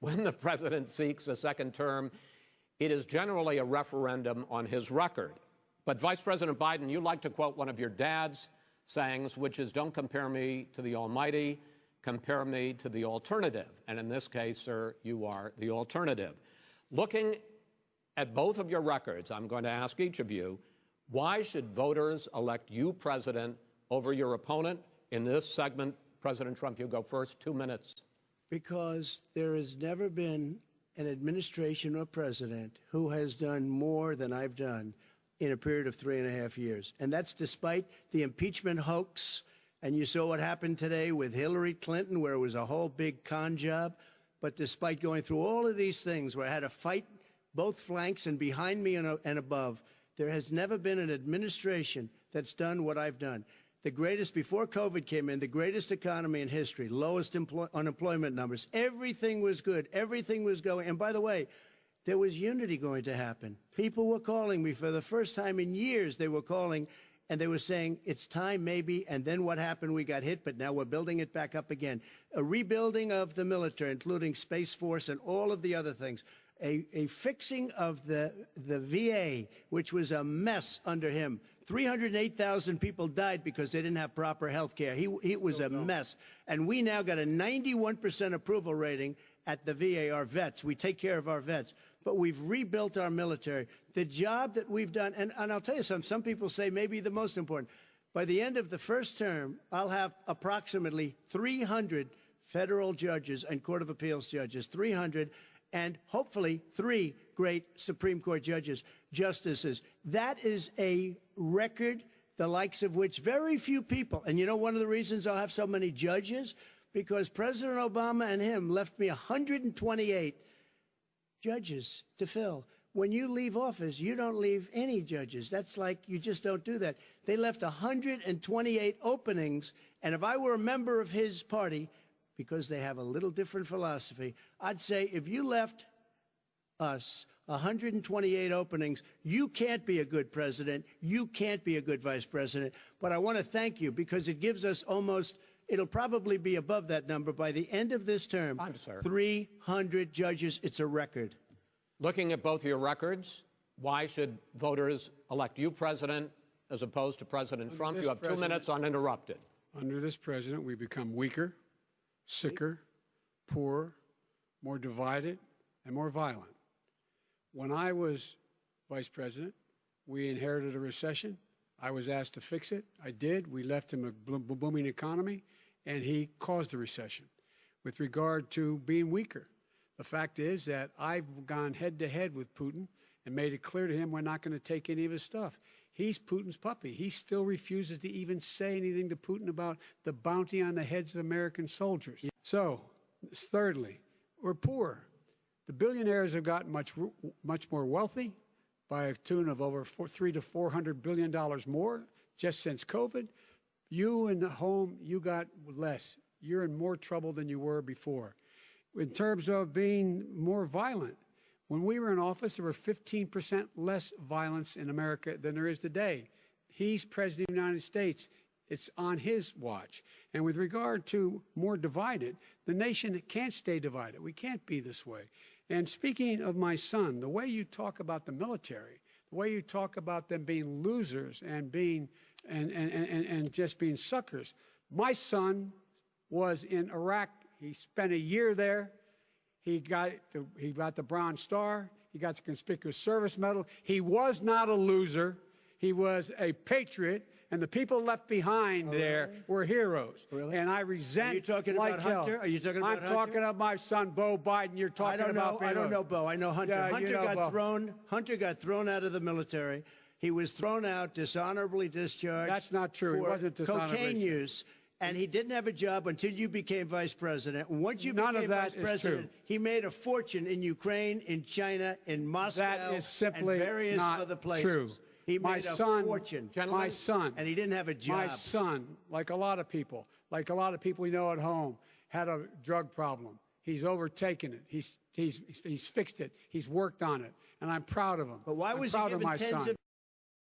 when the president seeks a second term, it is generally a referendum on his record. But Vice President Biden, you like to quote one of your dad's sayings, which is, don't compare me to the almighty, compare me to the alternative. And in this case, sir, you are the alternative. Looking at both of your records, I'm going to ask each of you, why should voters elect you president over your opponent? In this segment, President Trump, you go first, 2 minutes. Because there has never been an administration or president who has done more than I've done in a period of 3.5 years. And that's despite the impeachment hoax. And you saw what happened today with Hillary Clinton, where it was a whole big con job. But despite going through all of these things, where I had to fight both flanks and behind me and above, there has never been an administration that's done what I've done. The greatest, before COVID came in, the greatest economy in history, lowest unemployment numbers. Everything was good. Everything was going. And by the way, there was unity going to happen. People were calling me for the first time in years. They were calling and they were saying, it's time maybe. And then what happened? We got hit, but now we're building it back up again. A rebuilding of the military, including Space Force and all of the other things. A fixing of the VA, which was a mess under him. 308,000 people died because they didn't have proper health care. It was a mess. And we now got a 91% approval rating at the VA, our vets. We take care of our vets. But we've rebuilt our military. The job that we've done, and I'll tell you something, some people say maybe the most important. By the end of the first term, I'll have approximately 300 federal judges and Court of Appeals judges, 300, and hopefully 3 great Supreme Court justices. That is a record, the likes of which very few people, and you know one of the reasons I'll have so many judges? Because President Obama and him left me 128 judges to fill. When you leave office, you don't leave any judges. That's like, you just don't do that. They left 128 openings, and if I were a member of his party, because they have a little different philosophy, I'd say if you left us 128 openings, you can't be a good president, you can't be a good vice president. But I want to thank you because it gives us almost, it'll probably be above that number by the end of this term. 300 judges, it's a record. Looking at both of your records, why should voters elect you president as opposed to President Trump? You have 2 minutes uninterrupted. Under this president, we become weaker, sicker, poorer, more divided, and more violent. When I was vice president, we inherited a recession. I was asked to fix it. I did. We left him a booming economy, and he caused the recession. With regard to being weaker, the fact is that I've gone head-to-head with Putin and made it clear to him we're not going to take any of his stuff. He's Putin's puppy. He still refuses to even say anything to Putin about the bounty on the heads of American soldiers. So, thirdly, we're poor. The billionaires have gotten much more wealthy by a tune of over $300 to $400 billion more just since COVID. You in the home, you got less. You're in more trouble than you were before. In terms of being more violent, when we were in office, there were 15% less violence in America than there is today. He's president of the United States. It's on his watch. And with regard to more divided, the nation can't stay divided. We can't be this way. And speaking of my son, the way you talk about the military, the way you talk about them being losers and being and just being suckers. My son was in Iraq. He spent a year there. He got the Bronze Star. He got the Conspicuous Service Medal. He was not a loser. He was a patriot. And the people left behind there were heroes. Really? And I resent. Are you talking like about Hunter? Are you talking about Hunter? I'm talking about my son, Beau Biden. You're talking about. I don't know Beau. I know Hunter. Yeah, Hunter got thrown out of the military. He was thrown out, dishonorably discharged. That's not true. He wasn't dishonorably. Cocaine use. And he didn't have a job until you became vice president. And once you became vice president, he made a fortune in Ukraine, in China, in Moscow, that is simply and various not other places. True. He made a fortune. My son. And he didn't have a job. My son, like a lot of people we know at home, had a drug problem. He's overtaken it. He's fixed it. He's worked on it. And I'm proud of him. But why was he given tens of